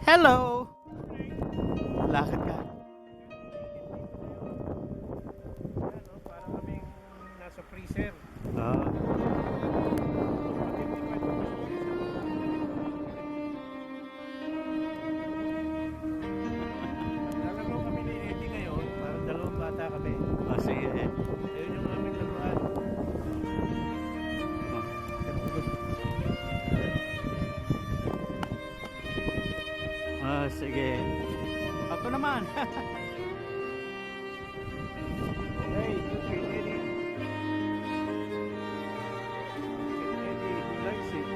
Hello! Lakad ka. Parang kaming nasa freezer. Ah, Lalaro kami ni Eddie ngayon. Parang dalawang bata kami. sige. Ayun yung aming laruan. Sige. Ako naman. Okay, kay Eddie. Kay Eddie, he likes it.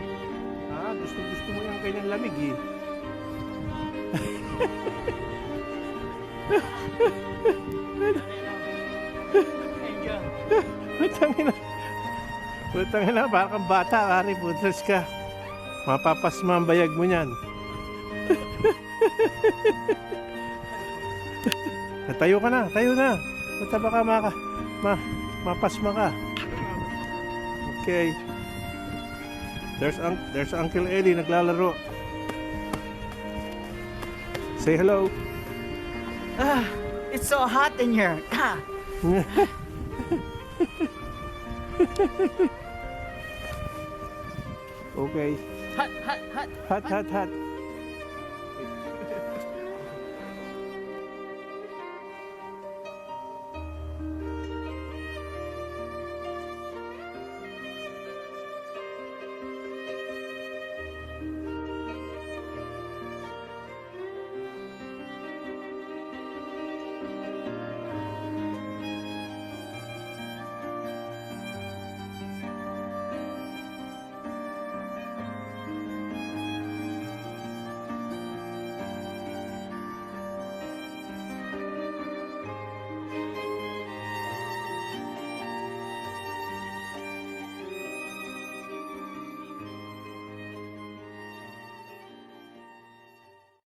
Gusto mo yung kanyang lamig eh. Putang ina, parang kang bata, pare, putas ka. Mapapasma ang bayag mo niyan. Tayo ka na, tayo na. Basta baka mapasma ka. Okay. There's Uncle Eddie naglalaro. Say hello. It's so hot in here. Okay. Hot, hot, hot. Hot, hot, hot.